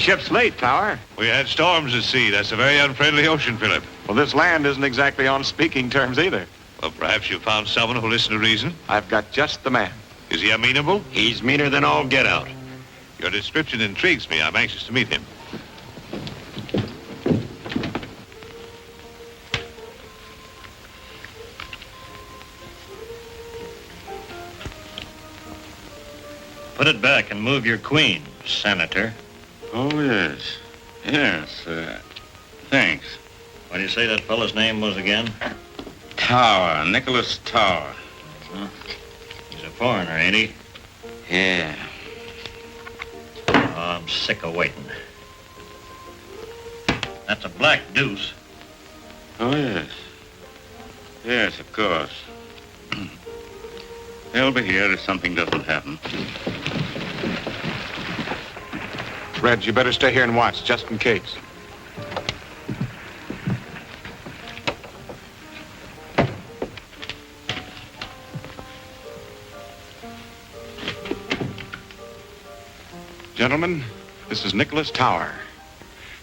ship's late, Tower. We had storms at sea. That's a very unfriendly ocean, Philip. Well, this land isn't exactly on speaking terms either. Well, perhaps you found someone who'll listen to reason. I've got just the man. Is he amenable? He's meaner than all get out. Your description intrigues me. I'm anxious to meet him. Put it back and move your queen, Senator. Oh, yes. Yes, thanks. What do you say that fellow's name was again? Tower, Nicholas Tower. Huh? He's a foreigner, ain't he? Yeah. Oh, I'm sick of waiting. That's a black deuce. Oh, yes. Yes, of course. They'll be here if something doesn't happen. Red, you better stay here and watch, just in case. Gentlemen, this is Nicholas Tower.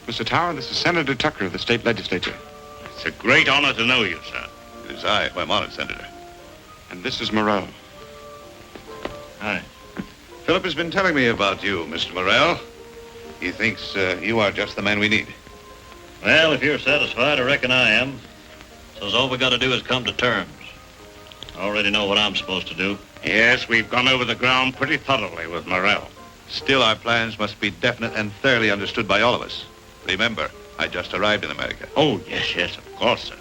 Mr. Tower, this is Senator Tucker of the state legislature. It's a great honor to know you, sir. It is I. I'm honored, Senator. And this is Morrell. Hi. Philip has been telling me about you, Mr. Morrell. He thinks you are just the man we need. Well, if you're satisfied, I reckon I am. So all we got to do is come to terms. I already know what I'm supposed to do. Yes, we've gone over the ground pretty thoroughly with Morrell. Still, our plans must be definite and thoroughly understood by all of us. Remember, I just arrived in America. Oh, yes, of course, sir.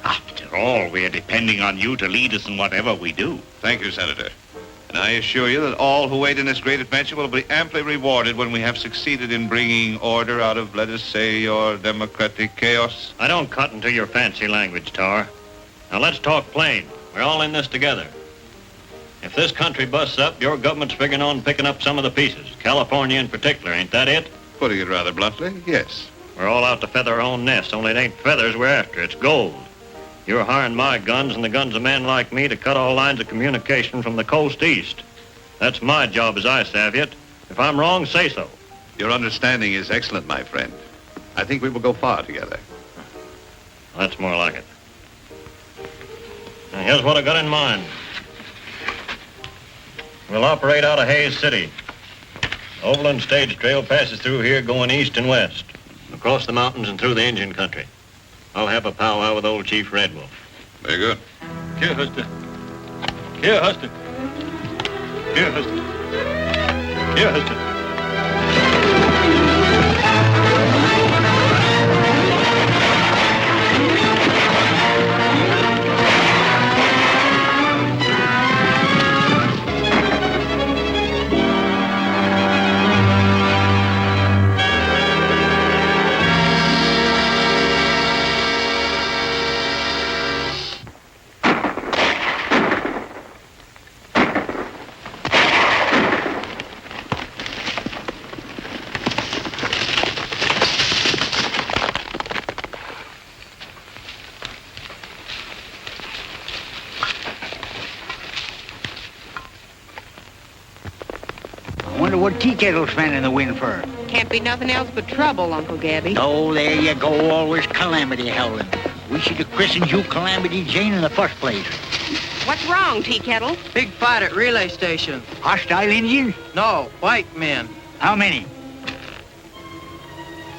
After all, we're depending on you to lead us in whatever we do. Thank you, Senator. And I assure you that all who wait in this great adventure will be amply rewarded when we have succeeded in bringing order out of, let us say, your democratic chaos. I don't cut into your fancy language, Tar. Now let's talk plain. We're all in this together. If this country busts up, your government's figuring on picking up some of the pieces. California in particular, ain't that it? Putting it rather bluntly, yes. We're all out to feather our own nest, only it ain't feathers we're after, it's gold. You're hiring my guns and the guns of men like me to cut all lines of communication from the coast east. That's my job as I savvy it. If I'm wrong, say so. Your understanding is excellent, my friend. I think we will go far together. That's more like it. Now, here's what I got in mind. We'll operate out of Hayes City. Overland Stage Trail passes through here going east and west, across the mountains and through the Indian country. I'll have a powwow with old Chief Red Wolf. Very good. Here, Huster. Here, Huster. Here, Huster. Here, Huster. What tea kettle's fanning the wind for? Can't be nothing else but trouble, Uncle Gabby. Oh, there you go, always calamity howling. We should have christened you Calamity Jane in the first place. What's wrong, Tea Kettle? Big fight at relay station. Hostile Indians? No, white men. How many?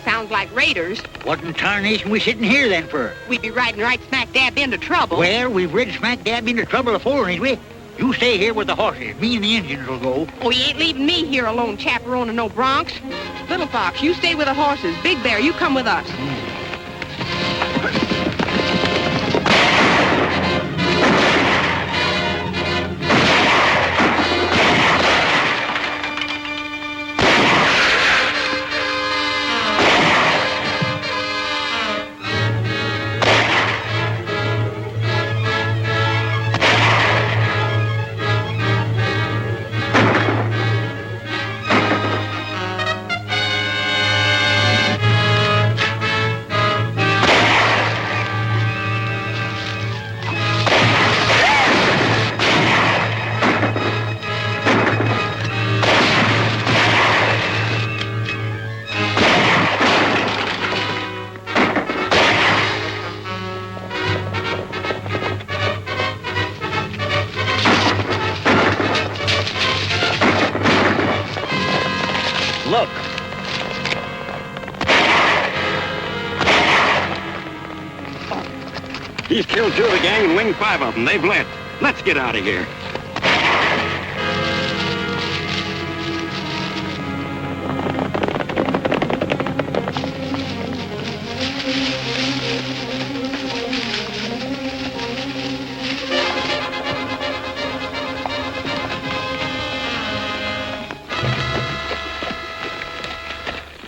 Sounds like raiders. What in tarnation we sitting here then for? We'd be riding right smack dab into trouble. Well, we've rid smack dab into trouble before, ain't we? You stay here with the horses. Me and the Indians will go. Oh, you ain't leaving me here alone chaperoning no broncs. Little Fox, you stay with the horses. Big Bear, you come with us. He's killed 2 of the gang and winged 5 of them. They've led. Let's get out of here.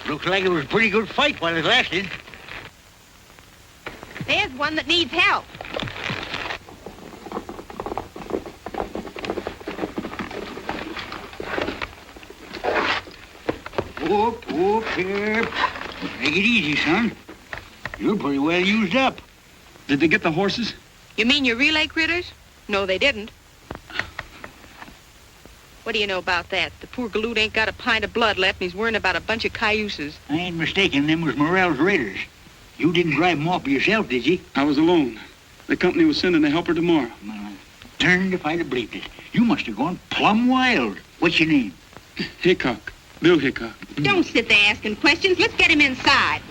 Looks like it was a pretty good fight while it lasted. There's one that needs help. Whoop, here. Take it easy, son. You're pretty well used up. Did they get the horses? You mean your relay critters? No, they didn't. What do you know about that? The poor galoot ain't got a pint of blood left, and he's worrying about a bunch of cayuses. I ain't mistaken, them was Morrell's raiders. You didn't drive them off yourself, did you? I was alone. The company was sending a helper tomorrow. Well, turned if I'd have believed it. You must have gone plumb wild. What's your name? Hickok. Bill Hickok. Don't sit there asking questions. Let's get him inside.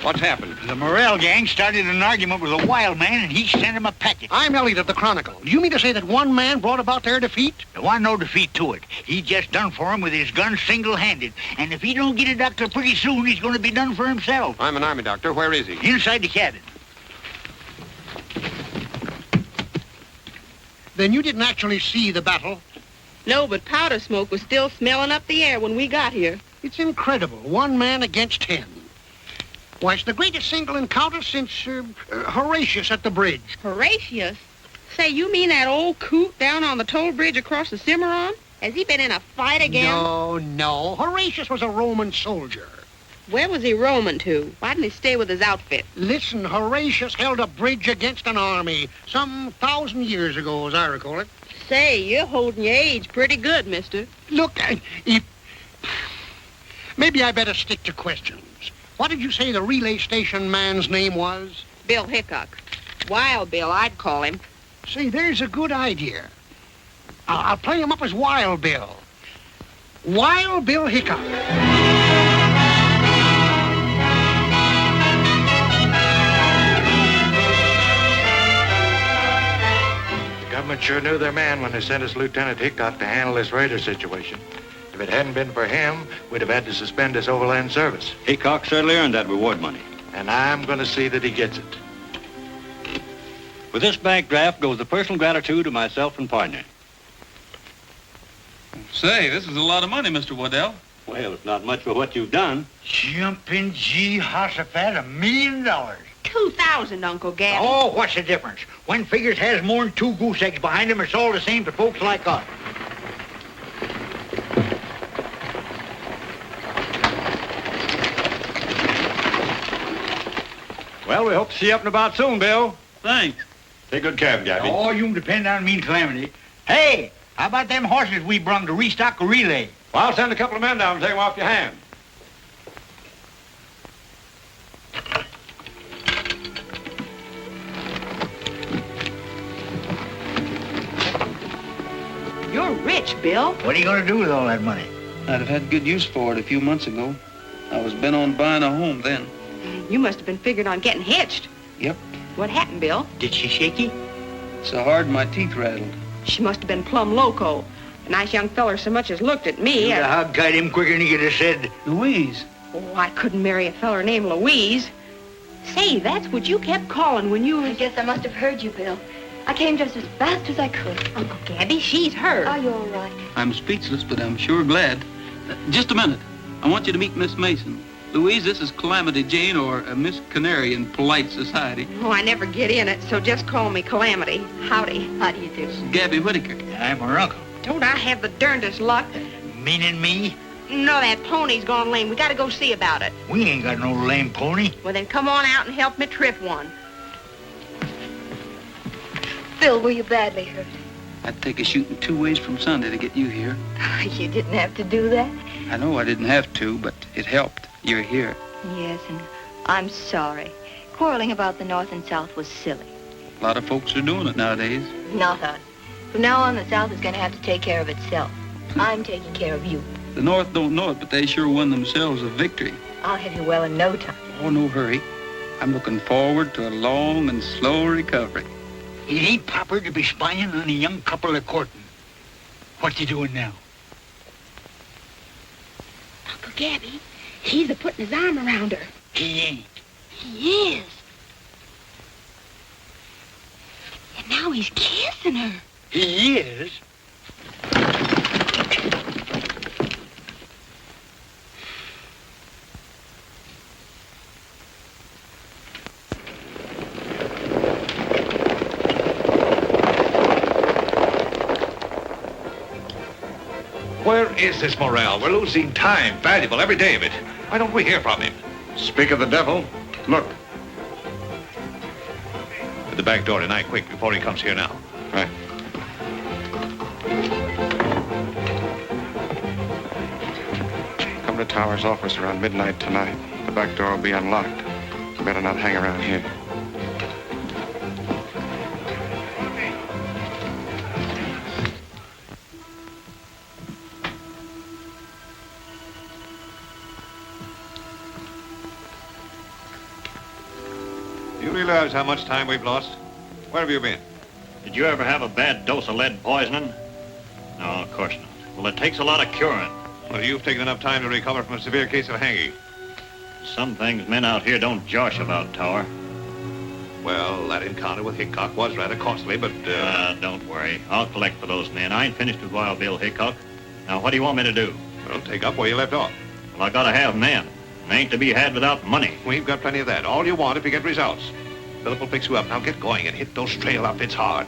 What's happened? The Morrell gang started an argument with a wild man, and he sent him a packet. I'm Elliot of the Chronicle. Do you mean to say that one man brought about their defeat? There wasn't no defeat to it. He just done for him with his gun single-handed. And if he don't get a doctor pretty soon, he's going to be done for himself. I'm an army doctor. Where is he? Inside the cabin. Then you didn't actually see the battle? No, but powder smoke was still smelling up the air when we got here. It's incredible. 1 man against 10. Why, it's the greatest single encounter since Horatius at the bridge. Horatius? Say, you mean that old coot down on the toll bridge across the Cimarron? Has he been in a fight again? No. Horatius was a Roman soldier. Where was he roaming to? Why didn't he stay with his outfit? Listen, Horatius held a bridge against an army some 1,000 years ago, as I recall it. Say, you're holding your age pretty good, mister. Look, maybe I better stick to questions. What did you say the relay station man's name was? Bill Hickok. Wild Bill, I'd call him. Say, there's a good idea. I'll play him up as Wild Bill. Wild Bill Hickok. The government sure knew their man when they sent us Lieutenant Hickok to handle this raider situation. If it hadn't been for him, we'd have had to suspend his overland service. Hickok certainly earned that reward money. And I'm going to see that he gets it. With this bank draft goes the personal gratitude of myself and partner. Say, this is a lot of money, Mr. Waddell. Well, it's not much for what you've done. Jumpin' Jehoshaphat, $1 million. 2,000, Uncle Gabby. Oh, what's the difference? When figures has more than 2 goose eggs behind them, it's all the same to folks like us. Well, we hope to see you up and about soon, Bill. Thanks. Take good care of him, Gabby. Oh, you can depend on me and Calamity. Hey, how about them horses we brung to restock a relay? Well, I'll send a couple of men down and take them off your hands. You're rich, Bill. What are you going to do with all that money? I'd have had good use for it a few months ago. I was bent on buying a home then. You must have been figuring on getting hitched. Yep. What happened, Bill? Did she shake you? So hard my teeth rattled. She must have been plumb loco. A nice young feller so much as looked at me. You'd have hog-tied him quicker than he could have said. Louise. Oh, I couldn't marry a feller named Louise. Say, that's what you kept calling when you I guess I must have heard you, Bill. I came just as fast as I could. Uncle Gabby, she's hurt. Are you all right? I'm speechless, but I'm sure glad. Just a minute. I want you to meet Miss Mason. Louise, this is Calamity Jane, or Miss Canary in polite society. Oh, I never get in it, so just call me Calamity. Howdy. How do you do? Gabby Whitaker. I'm her uncle. Don't I have the darndest luck? Meaning me? No, that pony's gone lame. We gotta go see about it. We ain't got no lame pony. Well, then come on out and help me trip one. Bill, were you badly hurt? I'd take a shooting 2 ways from Sunday to get you here. You didn't have to do that. I know I didn't have to, but it helped. You're here. Yes, and I'm sorry. Quarreling about the North and South was silly. A lot of folks are doing it nowadays. Not us. From now on, the South is going to have to take care of itself. I'm taking care of you. The North don't know it, but they sure won themselves a victory. I'll have you well in no time. Oh, no hurry. I'm looking forward to a long and slow recovery. It ain't proper to be spying on a young couple of courting. What's he doing now? Uncle Gabby, he's a-putting his arm around her. He ain't. He is. And now he's kissing her. He is? Where is this Morrell? We're losing time, valuable every day of it. Why don't we hear from him? Speak of the devil. Look. At the back door tonight, quick, before he comes here now. Right. Come to Tower's office around midnight tonight. The back door will be unlocked. You better not hang around here. You realize how much time we've lost? Where have you been? Did you ever have a bad dose of lead poisoning? No, of course not. Well, it takes a lot of curing. Well, you've taken enough time to recover from a severe case of hanging. Some things men out here don't josh about, Tower. Well, that encounter with Hickok was rather costly, but... Don't worry. I'll collect for those men. I ain't finished with Wild Bill Hickok. Now, what do you want me to do? Well, take up where you left off. Well, I gotta have men. They ain't to be had without money. We've got plenty of that. All you want if you get results. Philip will fix you up. Now get going and hit those trail outfits hard.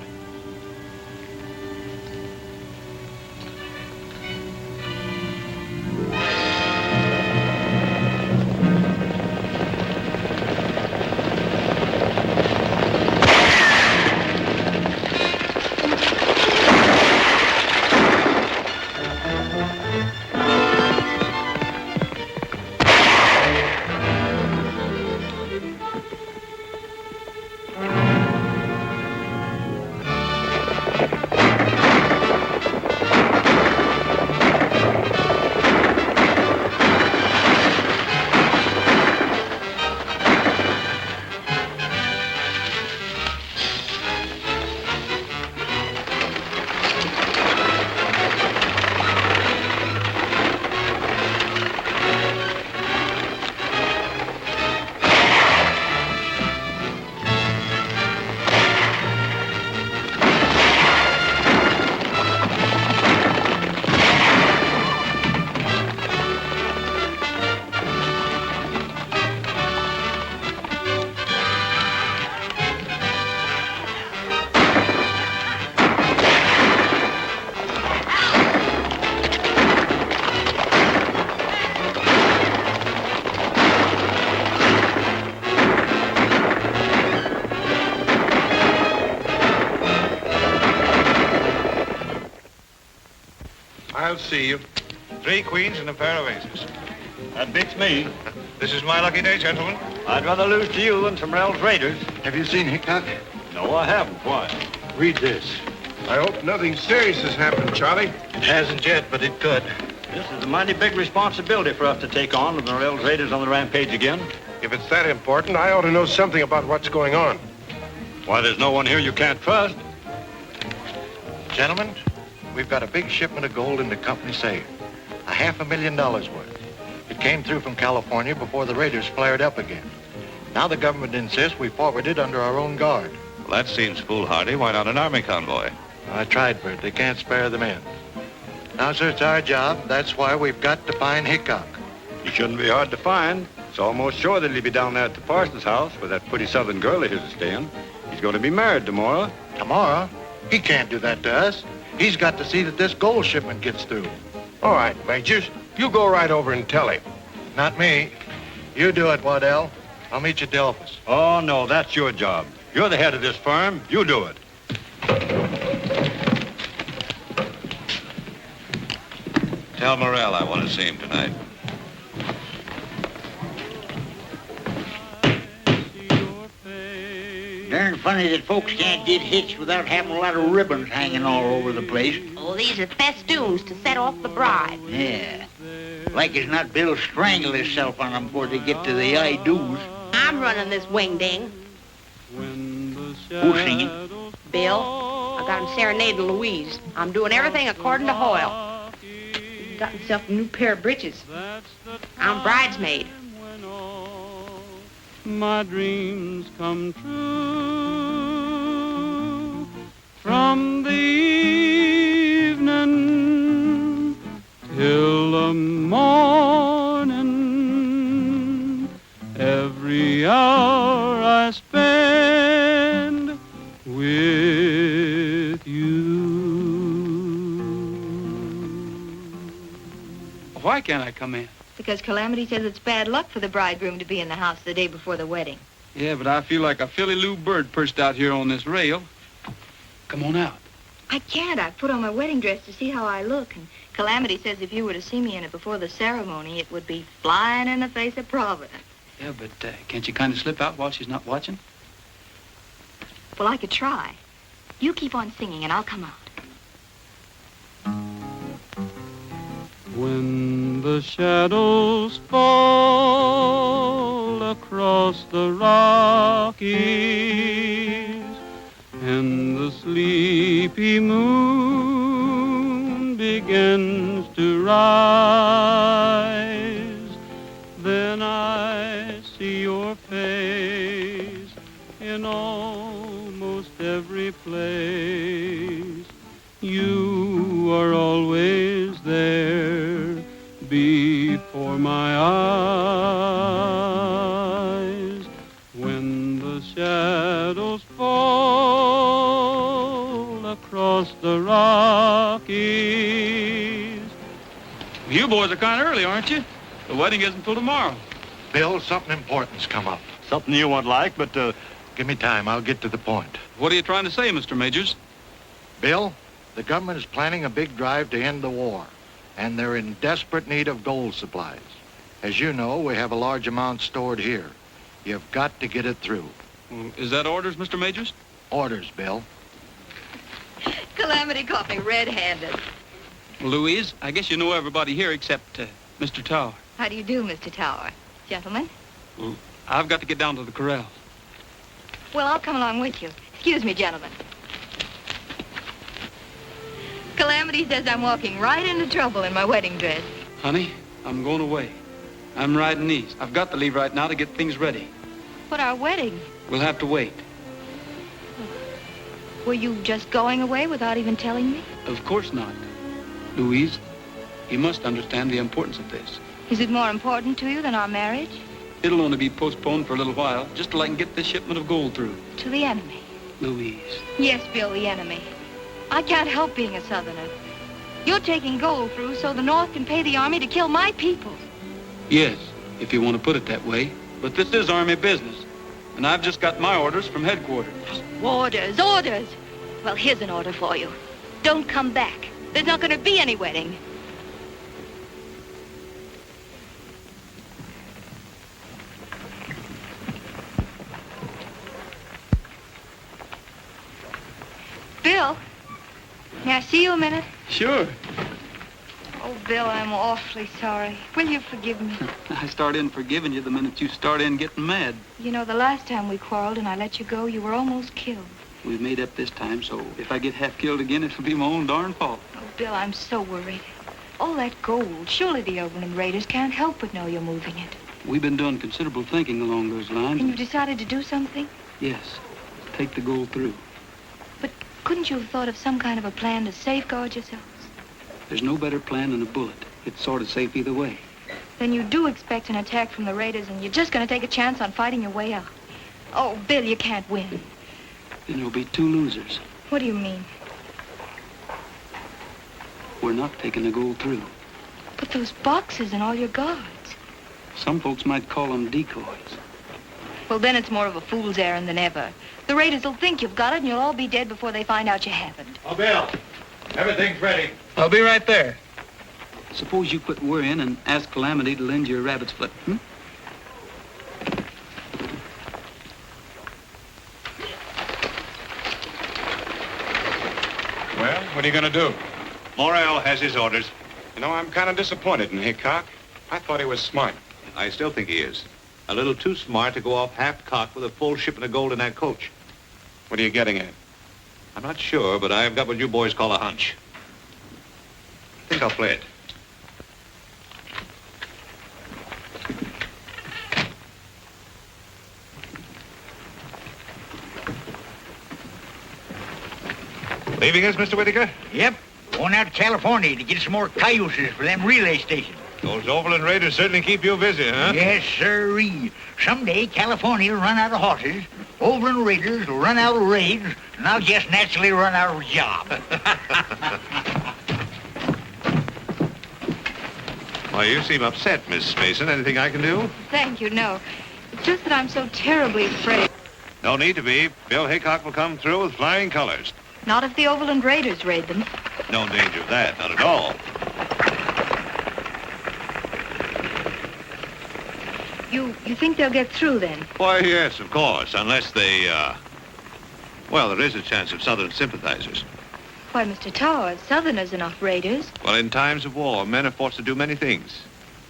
I'll see you. 3 queens and a pair of aces. That beats me. This is my lucky day, gentlemen. I'd rather lose to you than to Morrell's Raiders. Have you seen Hickok? No, I haven't. Why? Read this. I hope nothing serious has happened, Charlie. It hasn't yet, but it could. This is a mighty big responsibility for us to take on with Morrell's Raiders on the rampage again. If it's that important, I ought to know something about what's going on. Why, there's no one here you can't trust. Gentlemen, we've got a big shipment of gold in the company safe. $500,000 worth. It came through from California before the raiders flared up again. Now the government insists we forward it under our own guard. Well, that seems foolhardy. Why not an army convoy? I tried for it. They can't spare the men. Now, sir, it's our job. That's why we've got to find Hickok. He shouldn't be hard to find. It's almost sure that he'll be down there at the parson's house with that pretty southern girl of his is staying. He's going to be married tomorrow. Tomorrow? He can't do that to us. He's got to see that this gold shipment gets through. All right, Majors. You go right over and tell him. Not me. You do it, Waddell. I'll meet you at the office. Oh, no, that's your job. You're the head of this firm. You do it. Tell Morrell I want to see him tonight. Darn funny that folks can't get hitched without having a lot of ribbons hanging all over the place. Oh, these are festoons to set off the bride. Yeah. Like as not, Bill strangled himself on them before they get to the I-do's. I'm running this wing-ding. Who's singing? Bill. I got him serenading Louise. I'm doing everything according to Hoyle. He got himself a new pair of breeches. I'm bridesmaid. My dreams come true from the evening till the morning. Every hour I spend with you. Why can't I come in? Because Calamity says it's bad luck for the bridegroom to be in the house the day before the wedding. Yeah, but I feel like a Philly Lou bird perched out here on this rail. Come on out. I can't. I put on my wedding dress to see how I look. And Calamity says if you were to see me in it before the ceremony, it would be flying in the face of Providence. Yeah, but can't you kind of slip out while she's not watching? Well, I could try. You keep on singing and I'll come out. When the shadows fall across the Rockies and the sleepy moon begins to rise, then I see your face in almost every place. You are always there before my eyes. When the shadows fall across the Rockies. You boys are kind of early, aren't you? The wedding isn't till tomorrow. Bill, something important's come up. Something you won't like, but Give me time. I'll get to the point. What are you trying to say, Mr. Majors? Bill, the government is planning a big drive to end the war, and they're in desperate need of gold supplies. As you know, we have a large amount stored here. You've got to get it through. Is that orders, Mr. Majors? Orders, Bill. Calamity caught me red-handed. Well, Louise, I guess you know everybody here except Mr. Tower. How do you do, Mr. Tower? Gentlemen? Well, I've got to get down to the corral. Well, I'll come along with you. Excuse me, gentlemen. Calamity says I'm walking right into trouble in my wedding dress. Honey, I'm going away. I'm riding east. I've got to leave right now to get things ready. But our wedding? We'll have to wait. Were you just going away without even telling me? Of course not. Louise, you must understand the importance of this. Is it more important to you than our marriage? It'll only be postponed for a little while, just till I can get this shipment of gold through. To the enemy? Louise. Yes, Bill, the enemy. I can't help being a Southerner. You're taking gold through so the North can pay the Army to kill my people. Yes, if you want to put it that way. But this is Army business, and I've just got my orders from headquarters. Orders, orders. Well, here's an order for you. Don't come back. There's not going to be any wedding. Bill, may I see you a minute? Sure. Oh, Bill, I'm awfully sorry. Will you forgive me? I start in forgiving you the minute you start in getting mad. You know, the last time we quarreled and I let you go, you were almost killed. We've made up this time, so if I get half killed again, it'll be my own darn fault. Oh, Bill, I'm so worried. All that gold, surely the Overland Raiders can't help but know you're moving it. We've been doing considerable thinking along those lines. And you've decided to do something? Yes, take the gold through. But couldn't you have thought of some kind of a plan to safeguard yourselves? There's no better plan than a bullet. It's sort of safe either way. Then you do expect an attack from the Raiders, and you're just going to take a chance on fighting your way out. Oh, Bill, you can't win. Then there'll be two losers. What do you mean? We're not taking the gold through. But those boxes and all your guards. Some folks might call them decoys. Well, then it's more of a fool's errand than ever. The Raiders will think you've got it, and you'll all be dead before they find out you haven't. Oh, Bill, everything's ready. I'll be right there. Suppose you quit worrying and ask Calamity to lend you a rabbit's foot, What are you going to do? Morrell has his orders. You know, I'm kind of disappointed in Hickok. I thought he was smart. I still think he is. A little too smart to go off half-cocked with a full shipment of gold in that coach. What are you getting at? I'm not sure, but I've got what you boys call a hunch. I think I'll play it. Leaving us, Mr. Whittaker? Yep. Going out to California to get some more cayuses for them relay stations. Those Overland Raiders certainly keep you busy, huh? Yes, sirree. Someday California will run out of horses, Overland Raiders will run out of raids, and I'll just naturally run out of a job. Why, you seem upset, Miss Mason. Anything I can do? Thank you, no. It's just that I'm so terribly afraid. No need to be. Bill Hickok will come through with flying colors. Not if the Overland Raiders raid them. No danger of that, not at all. You think they'll get through then? Why, yes, of course, unless they, well, there is a chance of Southern sympathizers. Why, Mr. Towers, Southerners are not raiders. Well, in times of war, men are forced to do many things.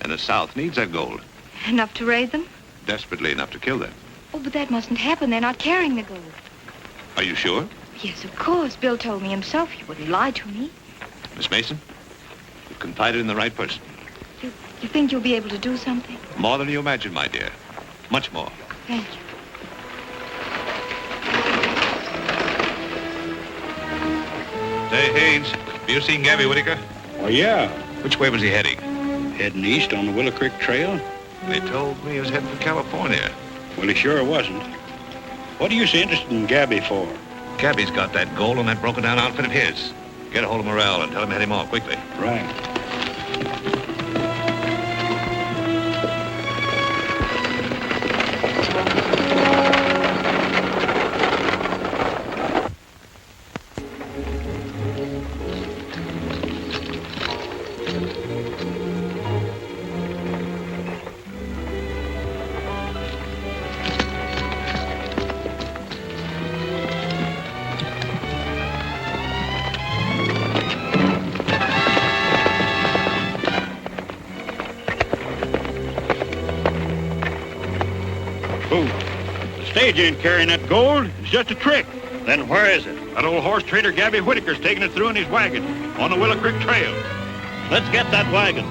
And the South needs that gold. Enough to raid them? Desperately enough to kill them. Oh, but that mustn't happen. They're not carrying the gold. Are you sure? Yes, of course. Bill told me himself. He wouldn't lie to me. Miss Mason, you've confided in the right person. You think you'll be able to do something? More than you imagine, my dear. Much more. Thank you. Say, Haynes, have you seen Gabby Whittaker? Oh, yeah. Which way was he heading? Heading east on the Willow Creek Trail. They told me he was heading for California. Well, he sure wasn't. What are you so interested in Gabby for? Gabby's got that gold on that broken-down outfit of his. Get a hold of Morrell and tell him to head him off quickly. Right. Stage ain't carrying that gold. It's just a trick. Then where is it? That old horse trader Gabby Whittaker's taking it through in his wagon on the Willow Creek Trail. Let's get that wagon.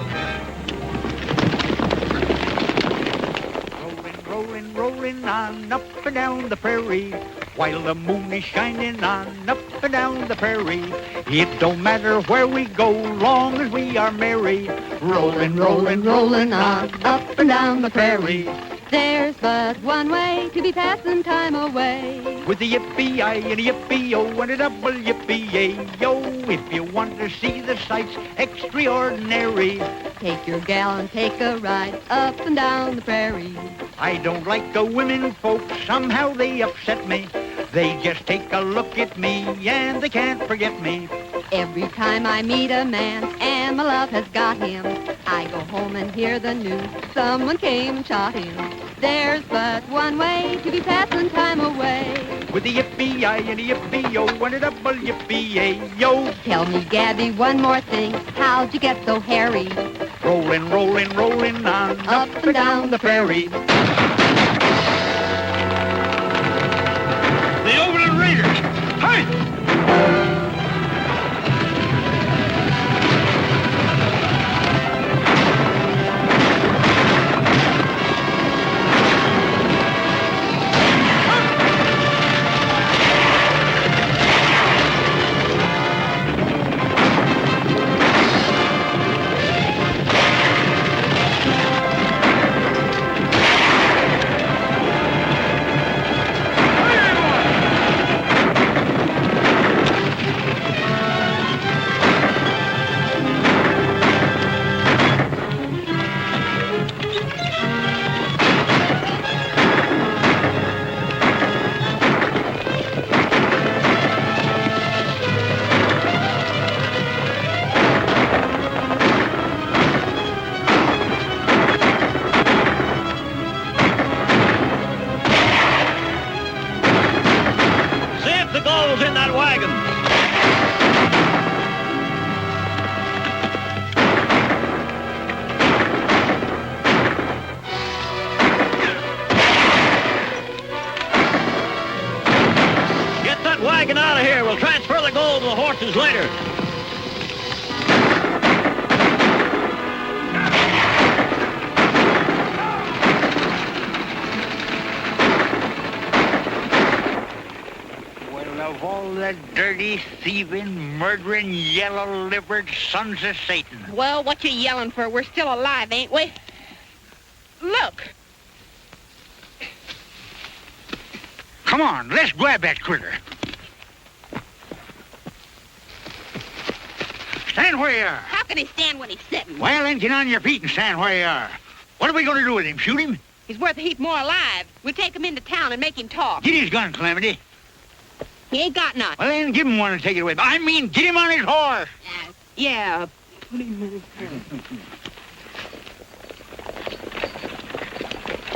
Rolling, rolling on up and down the prairie, while the moon is shining on up and down the prairie. It don't matter where we go, long as we are merry. Rolling, rolling, rolling on up and down the prairie. There's but one way to be passing time away. With a yippee-I and a yippee-o and a double yippee-yay-yo. If you want to see the sights extraordinary, take your gal and take a ride up and down the prairie. I don't like the women folks, somehow they upset me. They just take a look at me and they can't forget me. Every time I meet a man and my love has got him, I go home and hear the news, someone came and shot him. There's but one way to be passing time away. With a yippee-I and a yippee-o and a double yippee-yay-yo. Tell me, Gabby, one more thing, how'd you get so hairy? Rolling, rolling, rolling on up and down the prairie. The Overland Raiders! Hey! chances later. Well, of all the dirty, thieving, murdering, yellow-livered sons of Satan. Well, what you yelling for? We're still alive, ain't we? Look. Come on, let's grab that critter. Stand where you are. How can he stand when he's sitting? Well, then get on your feet and stand where you are. What are we going to do with him? Shoot him? He's worth a heap more alive. We'll take him into town and make him talk. Get his gun, Calamity. He ain't got none. Well, then give him one and take it away. I mean, get him on his horse. Yeah, put him in his horse.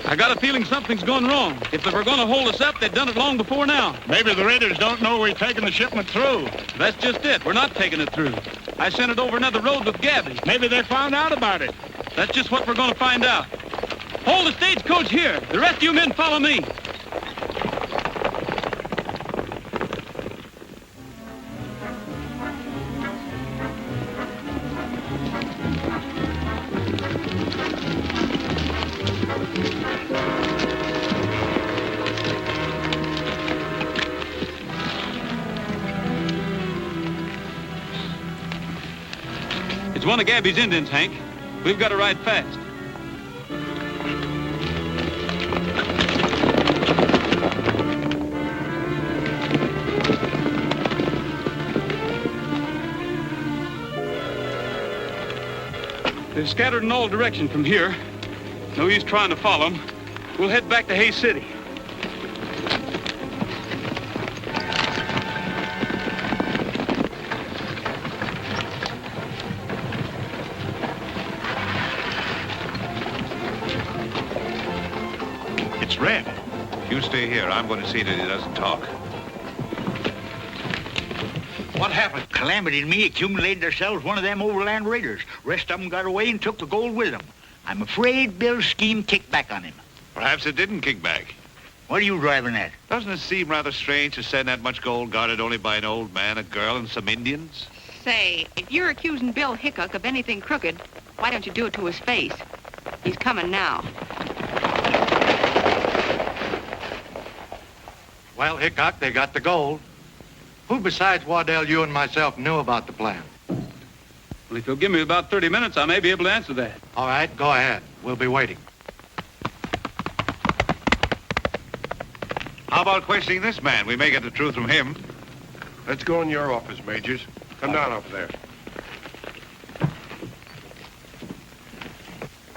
I got a feeling something's going wrong. If they were going to hold us up, they'd done it long before now. Maybe the raiders don't know we're taking the shipment through. That's just it. We're not taking it through. I sent it over another road with Gabby. Maybe they found out about it. That's just what we're going to find out. Hold the stagecoach here. The rest of you men follow me. It's one of Gabby's Indians, Hank. We've got to ride fast. They're scattered in all directions from here. No use trying to follow them. We'll head back to Hayes City. It's Red. You stay here. I'm going to see that he doesn't talk. What happened? Calamity and me accumulated ourselves one of them overland raiders. Rest of them got away and took the gold with them. I'm afraid Bill's scheme kicked back on him. Perhaps it didn't kick back. What are you driving at? Doesn't it seem rather strange to send that much gold guarded only by an old man, a girl, and some Indians? Say, if you're accusing Bill Hickok of anything crooked, why don't you do it to his face? He's coming now. Well, Hickok, they got the gold. Who besides Waddell, you and myself knew about the plan? Well, if you'll give me about 30 minutes, I may be able to answer that. All right, go ahead. We'll be waiting. How about questioning this man? We may get the truth from him. Let's go in your office, Majors. Come down up there.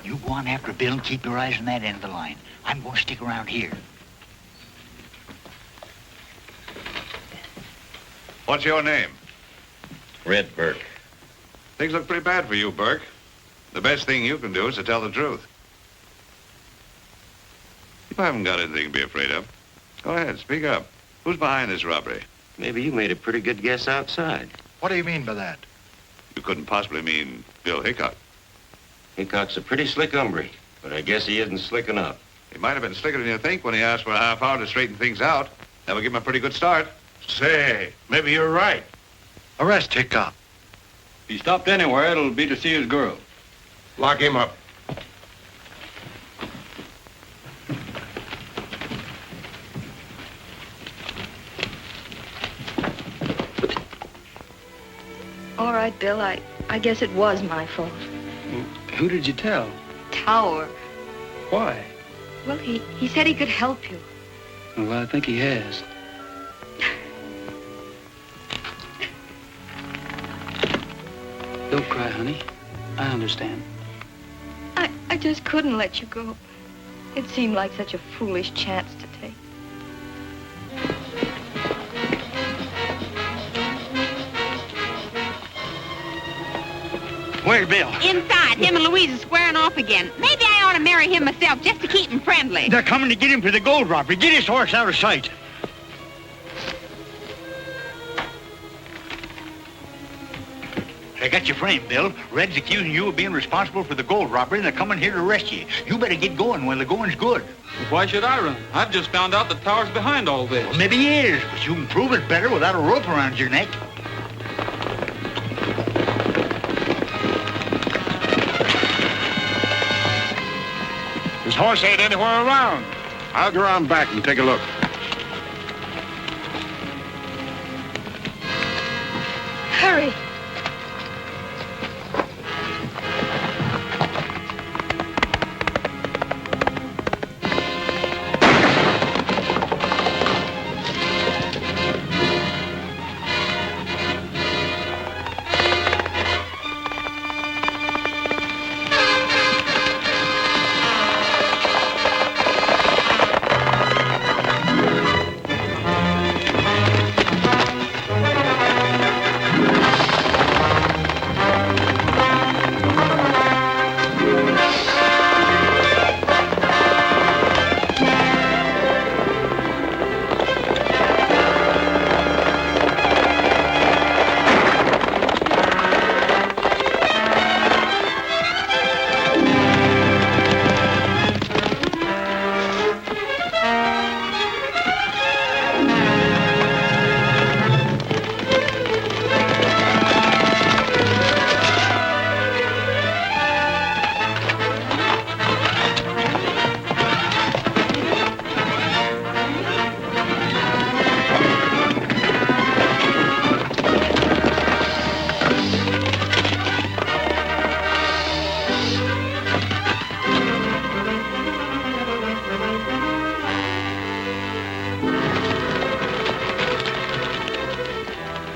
You go on after Bill and keep your eyes on that end of the line. I'm going to stick around here. What's your name? Red Burke. Things look pretty bad for you, Burke. The best thing you can do is to tell the truth. You haven't got anything to be afraid of. Go ahead, speak up. Who's behind this robbery? Maybe you made a pretty good guess outside. What do you mean by that? You couldn't possibly mean Bill Hickok. Hickok's a pretty slick hombre, but I guess he isn't slick enough. He might have been slicker than you think when he asked for a half hour to straighten things out. That would give him a pretty good start. Say, maybe you're right. Arrest Hickok. If he stopped anywhere, it'll be to see his girl. Lock him up. All right, Bill, I guess it was my fault. Who did you tell? Tower. Why? Well, he said he could help you. Well, I think he has. Don't cry, honey. I understand. I just couldn't let you go. It seemed like such a foolish chance to take. Where's Bill? Inside. Him and Louise are squaring off again. Maybe I ought to marry him myself just to keep him friendly. They're coming to get him for the gold robbery. Get his horse out of sight. They got you framed, Bill. Red's accusing you of being responsible for the gold robbery, and they're coming here to arrest you. You better get going while the going's good. Well, why should I run? I've just found out that Tower's behind all this. Well, maybe he is, but you can prove it better without a rope around your neck. horse ain't anywhere around. I'll go around back and take a look. Hurry.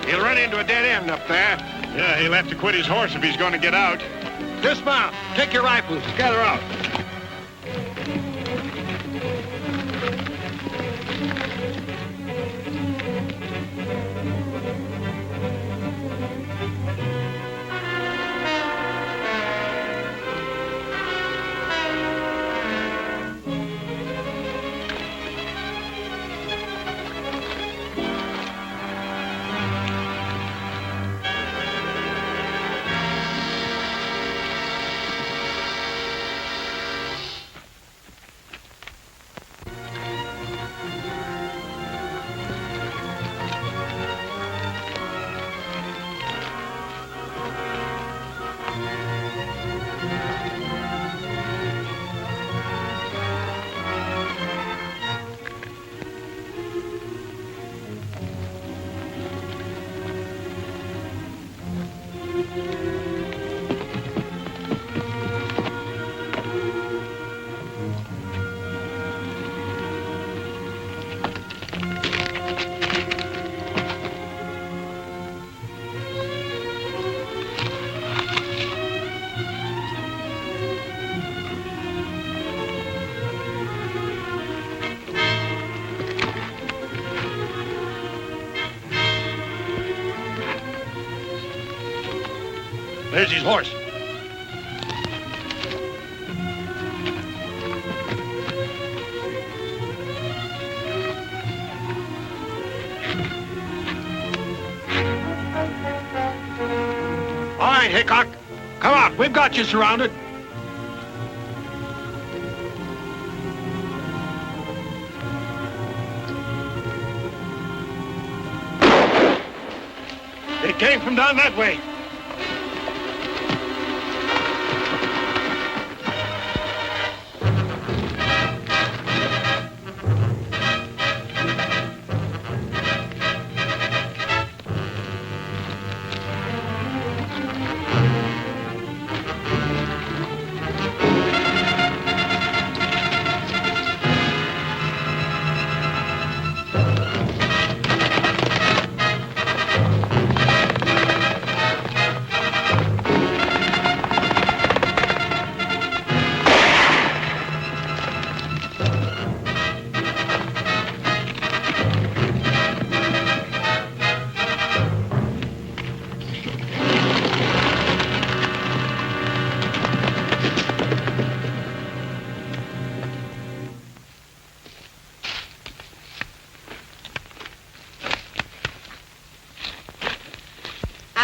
He'll run into a dead end up there. Yeah, he'll have to quit his horse if he's going to get out. Dismount. Take your rifles. Gather out. There's his horse. All right, Hickok. Come out. We've got you surrounded. They came from down that way.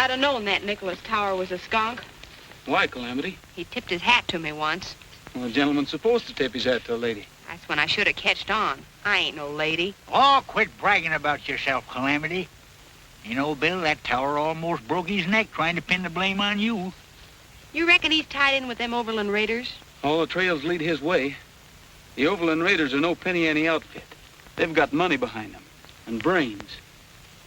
I'd have known that Nicholas Tower was a skunk. Why, Calamity? He tipped his hat to me once. Well, a gentleman's supposed to tip his hat to a lady. That's when I should have catched on. I ain't no lady. Oh, quit bragging about yourself, Calamity. You know, Bill, that Tower almost broke his neck trying to pin the blame on you. You reckon he's tied in with them Overland Raiders? All the trails lead his way. The Overland Raiders are no penny-ante outfit. They've got money behind them, and brains.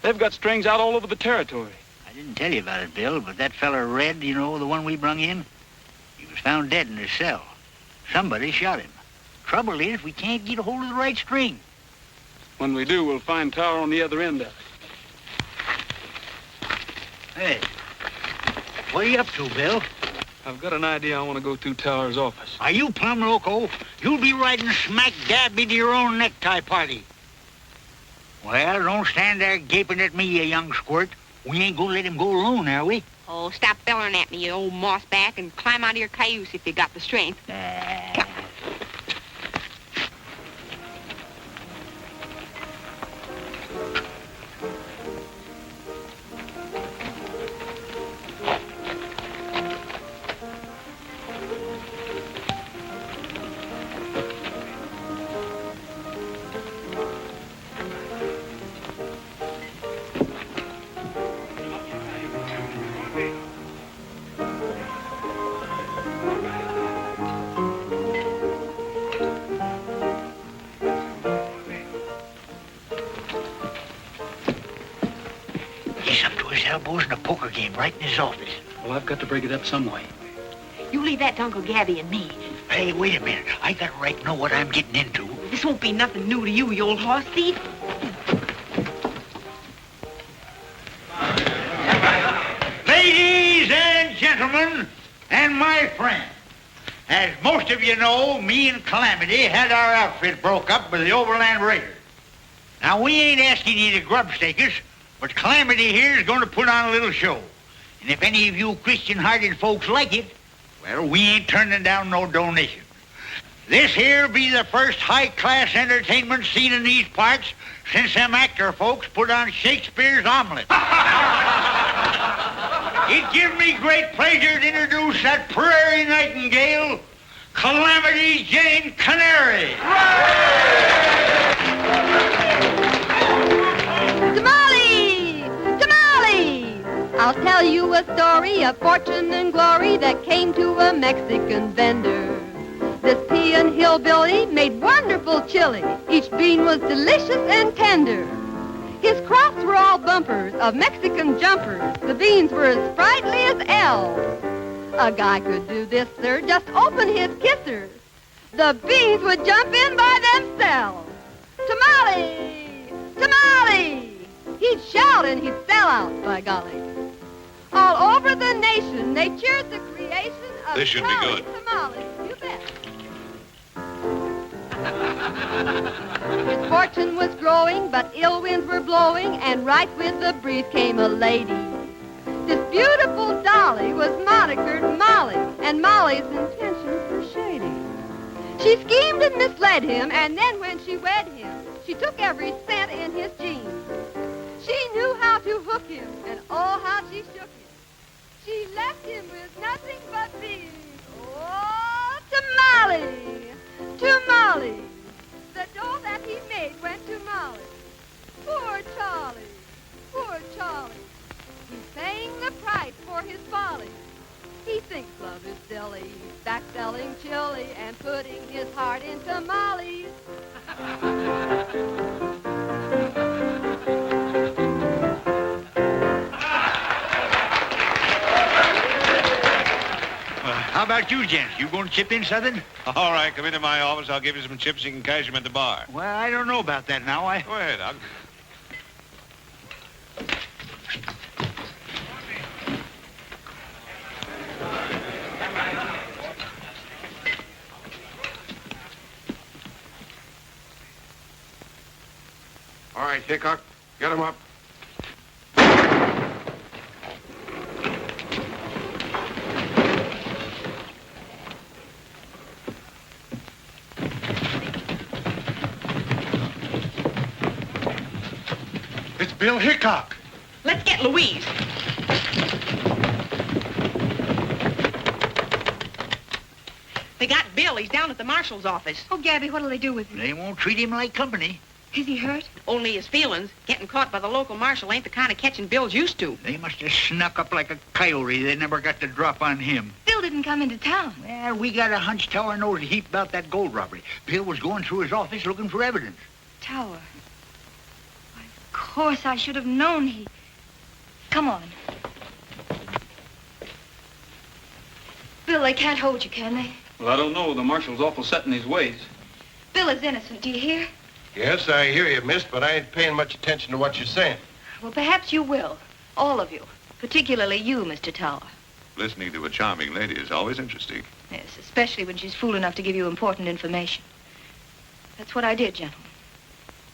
They've got strings out all over the territory. I didn't tell you about it, Bill, but that feller Red, you know, the one we brung in, he was found dead in his cell. Somebody shot him. Trouble is, we can't get a hold of the right string. When we do, we'll find Tower on the other end of it. Hey, what are you up to, Bill? I've got an idea I want to go to Tower's office. Are you plumb loco? You'll be riding smack dab into your own necktie party. Well, don't stand there gaping at me, you young squirt. We ain't gonna let him go alone, are we? Oh, stop bellering at me, you old mossback, and climb out of your cayuse if you got the strength. Come. He's up to his elbows in a poker game right in his office. Well, I've got to break it up some way. You leave that to Uncle Gabby and me. Hey, wait a minute. I got a right to know what I'm getting into. This won't be nothing new to you, you old horse thief. Ladies and gentlemen, and my friends, as most of you know, me and Calamity had our outfit broke up by the Overland Raiders. Now, we ain't asking you to grubstake us, but Calamity here is going to put on a little show. And if any of you Christian-hearted folks like it, well, we ain't turning down no donations. This here be the first high-class entertainment seen in these parts since them actor folks put on Shakespeare's Omelette. It gives me great pleasure to introduce that prairie nightingale, Calamity Jane Canary. Tamale! Tamale! I'll tell you a story of fortune and glory that came to a Mexican vendor. This pea and hillbilly made wonderful chili. Each bean was delicious and tender. His crops were all bumpers of Mexican jumpers. The beans were as sprightly as elves. A guy could do this, sir, just open his kissers. The beans would jump in by themselves. Tamale! Tamale! He'd shout and he'd sell out, by golly. All over the nation, they cheered the creation of This should be good. tamales. You bet. His fortune was growing, but ill winds were blowing, and right with the breeze came a lady. This beautiful dolly was monikered Molly, and Molly's intentions were shady. She schemed and misled him, and then when she wed him, she took every cent in his jeans. She knew how to hook him, and oh, how she shook him. She left him with nothing but beans. Oh, tamale! Tamale! The dough that he made went to Molly. Poor Charlie! Poor Charlie! He's paying the price for his folly. He thinks love is silly. He's back selling chili and putting his heart in tamales. How about you, gents? You going to chip in something? All right, come into my office. I'll give you some chips. You can cash them at the bar. Well, I don't know about that now. Go ahead. All right, Hickok, get him up. It's Bill Hickok. Let's get Louise. They got Bill. He's down at the marshal's office. Oh, Gabby, what'll they do with him? They won't treat him like company. Is he hurt? Only his feelings. Getting caught by the local marshal ain't the kind of catching Bill's used to. They must have snuck up like a coyote. They never got the drop on him. Bill didn't come into town. Well, we got a hunch Tower knows a heap about that gold robbery. Bill was going through his office looking for evidence. Tower. Why, of course I should have known he... Come on. Bill, they can't hold you, can they? Well, I don't know. The marshal's awful set in his ways. Bill is innocent, do you hear? Yes, I hear you, miss, but I ain't paying much attention to what you're saying. Well, perhaps you will. All of you. Particularly you, Mr. Tower. Listening to a charming lady is always interesting. Yes, especially when she's fool enough to give you important information. That's what I did, gentlemen.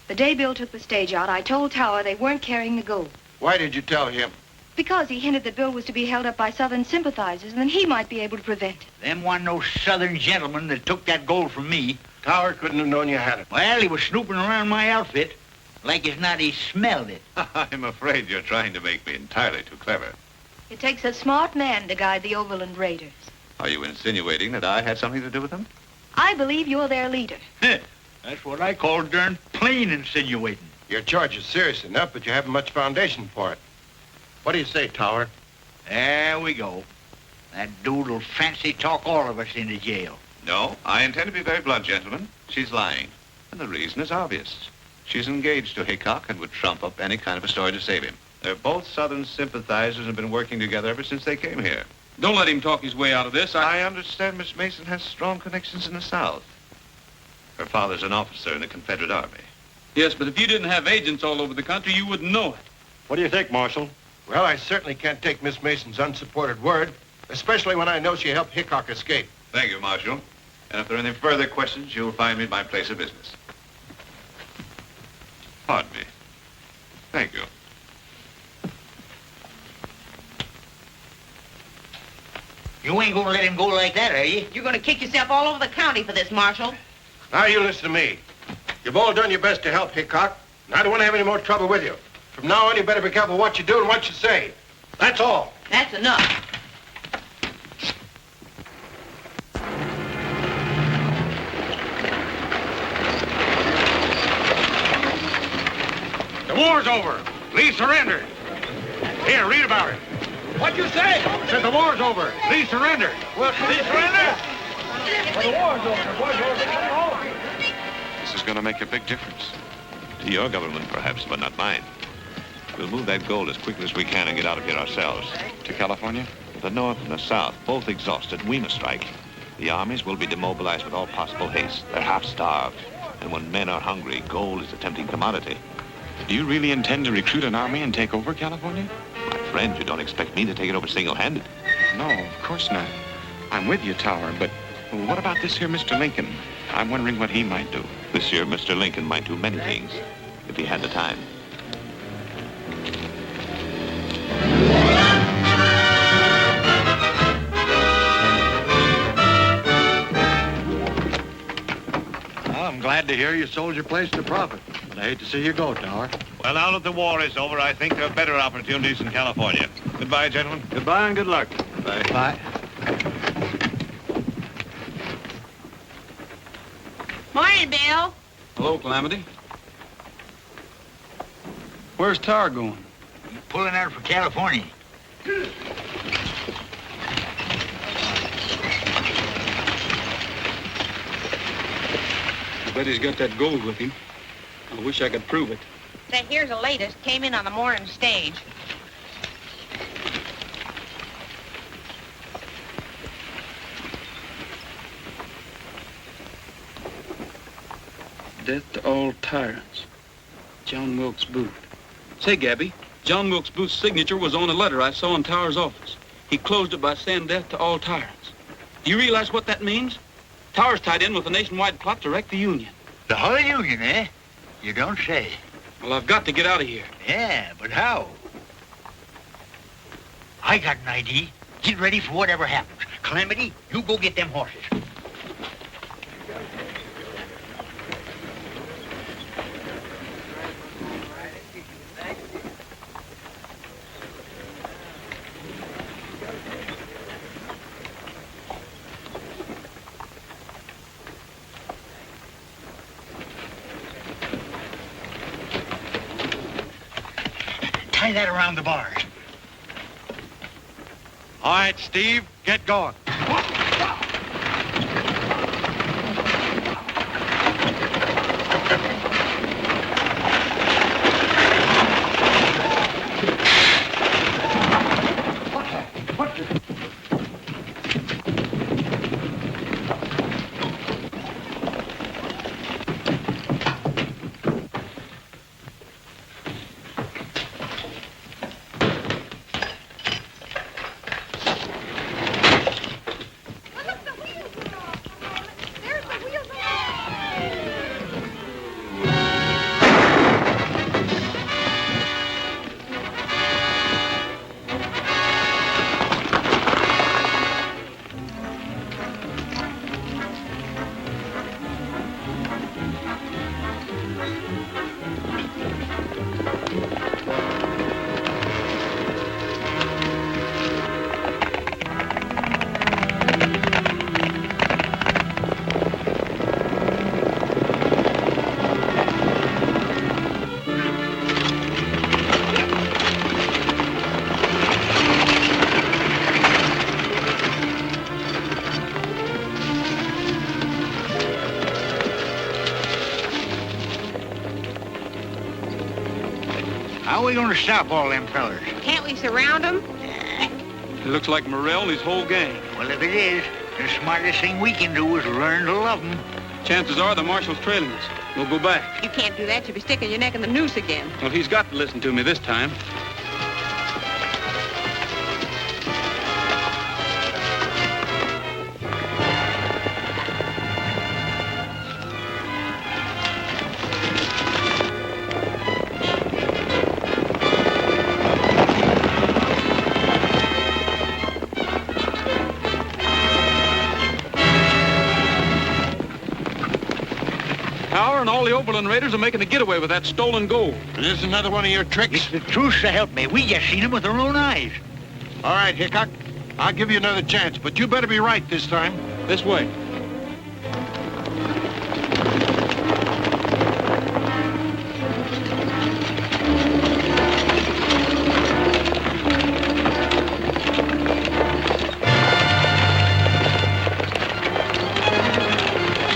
The day Bill took the stage out, I told Tower they weren't carrying the gold. Why did you tell him? Because he hinted that Bill was to be held up by Southern sympathizers, and then he might be able to prevent it. Them wasn't no Southern gentlemen that took that gold from me. Tower couldn't have known you had it. Well, he was snooping around my outfit. Like as not he smelled it. I'm afraid you're trying to make me entirely too clever. It takes a smart man to guide the Overland Raiders. Are you insinuating that I had something to do with them? I believe you're their leader. That's what I call darn plain insinuating. Your charge is serious enough, but you haven't much foundation for it. What do you say, Tower? There we go. That dude'll fancy talk all of us into jail. No, I intend to be very blunt, gentlemen. She's lying. And the reason is obvious. She's engaged to Hickok and would trump up any kind of a story to save him. They're both Southern sympathizers and have been working together ever since they came here. Don't let him talk his way out of this. I understand Miss Mason has strong connections in the South. Her father's an officer in the Confederate Army. Yes, but if you didn't have agents all over the country, you wouldn't know it. What do you think, Marshal? Well, I certainly can't take Miss Mason's unsupported word, especially when I know she helped Hickok escape. Thank you, Marshal. And if there are any further questions, you'll find me at my place of business. Pardon me. Thank you. You ain't gonna let him go like that, are you? You're gonna kick yourself all over the county for this, Marshal. Now you listen to me. You've all done your best to help Hickok, and I don't want to have any more trouble with you. From now on, you better be careful what you do and what you say. That's all. That's enough. The war's over. Lee surrendered. Here, read about it. What'd you say? I said the war's over. Lee surrendered. Well, Lee surrendered? Well, the war's over. The war's over. This is going to make a big difference. To your government, perhaps, but not mine. We'll move that gold as quickly as we can and get out of here ourselves. To California? The North and the South, both exhausted. We must strike. The armies will be demobilized with all possible haste. They're half-starved. And when men are hungry, gold is a tempting commodity. Do you really intend to recruit an army and take over California? My friend, you don't expect me to take it over single-handed. No, of course not. I'm with you, Tower, but what about this here Mr. Lincoln? I'm wondering what he might do. This year, Mr. Lincoln might do many things, if he had the time. Well, I'm glad to hear you sold your place to profit. But I hate to see you go, Tower. Well, now that the war is over, I think there are better opportunities in California. Goodbye, gentlemen. Goodbye and good luck. Bye. Bye. Morning, Bill. Hello, Calamity. Where's Tower going? He's pulling out for California. I bet he's got that gold with him. I wish I could prove it. Say, here's the latest. Came in on the morning stage. Death to all tyrants. John Wilkes Booth. Say, Gabby, John Wilkes Booth's signature was on a letter I saw in Tower's office. He closed it by saying death to all tyrants. Do you realize what that means? Tower's tied in with a nationwide plot to wreck the Union. The whole Union, eh? You don't say. Well, I've got to get out of here. Yeah, but how? I got an idea. Get ready for whatever happens. Calamity, you go get them horses. Tie that around the bars. All right, Steve, get going. How are we going to stop all them fellers? Can't we surround them? It looks like Morrell and his whole gang. Well, if it is, the smartest thing we can do is learn to love them. Chances are the marshal's trailing us. We'll go back. You can't do that. You'll be sticking your neck in the noose again. Well, he's got to listen to me this time. And all the Oberlin Raiders are making a getaway with that stolen gold. It is another one of your tricks? It's the truth, so help me. We just seen them with our own eyes. All right, Hickok. I'll give you another chance, but you better be right this time. This way.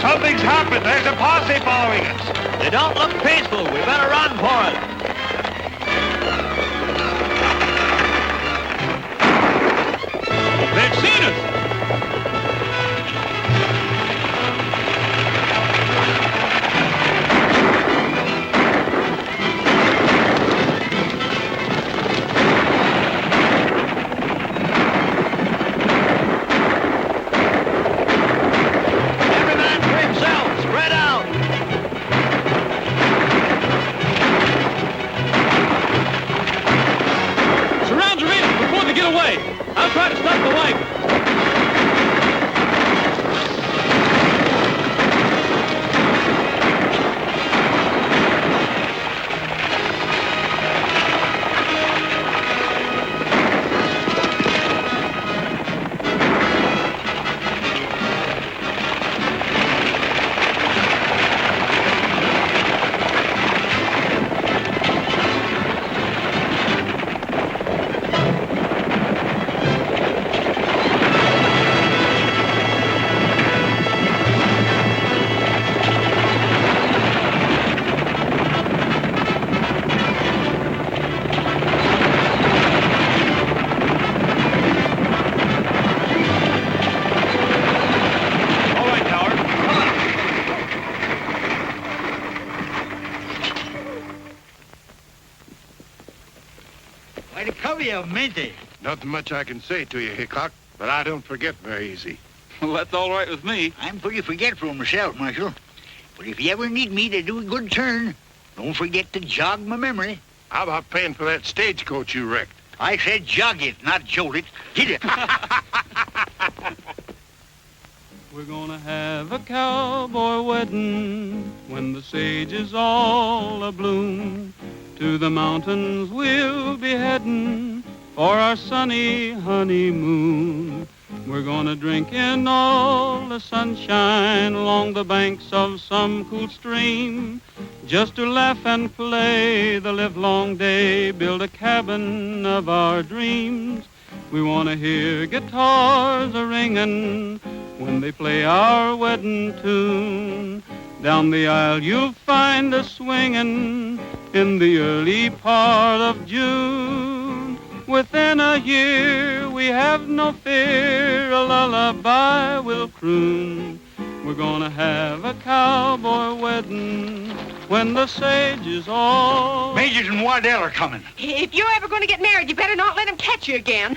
Something's happened. There's a posse following us. They don't look peaceful. We better run for it. They've seen us. I'll try to stop the wagon. Why, the cover you minty. Nothing much I can say to you, Hickok, but I don't forget very easy. Well, that's all right with me. I'm pretty forgetful myself, Marshal. But if you ever need me to do a good turn, don't forget to jog my memory. How about paying for that stagecoach you wrecked? I said jog it, not jolt it. Get it. We're gonna have a cowboy wedding when the sage is all abloom. To the mountains we'll be heading for our sunny honeymoon. We're gonna drink in all the sunshine along the banks of some cool stream. just to laugh and play the livelong day, build a cabin of our dreams. We want to hear guitars a-ringing when they play our wedding tune. Down the aisle you'll find us swinging in the early part of June. Within a year we have no fear, a lullaby will croon. We're gonna have a cowboy wedding when the sage is all... Majors and Waddell are coming. If you're ever going to get married, you better not let him catch you again.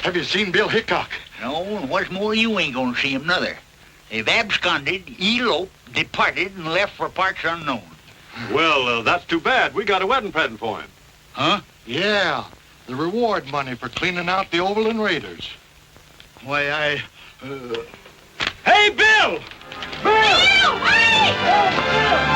Have you seen Bill Hickok? No, and what's more, you ain't gonna see him, nother. They've absconded, eloped, departed, and left for parts unknown. Well, that's too bad. We got a wedding present for him. Huh? Yeah, the reward money for cleaning out the Overland Raiders. Why, Hey, Bill! Bill! Hey!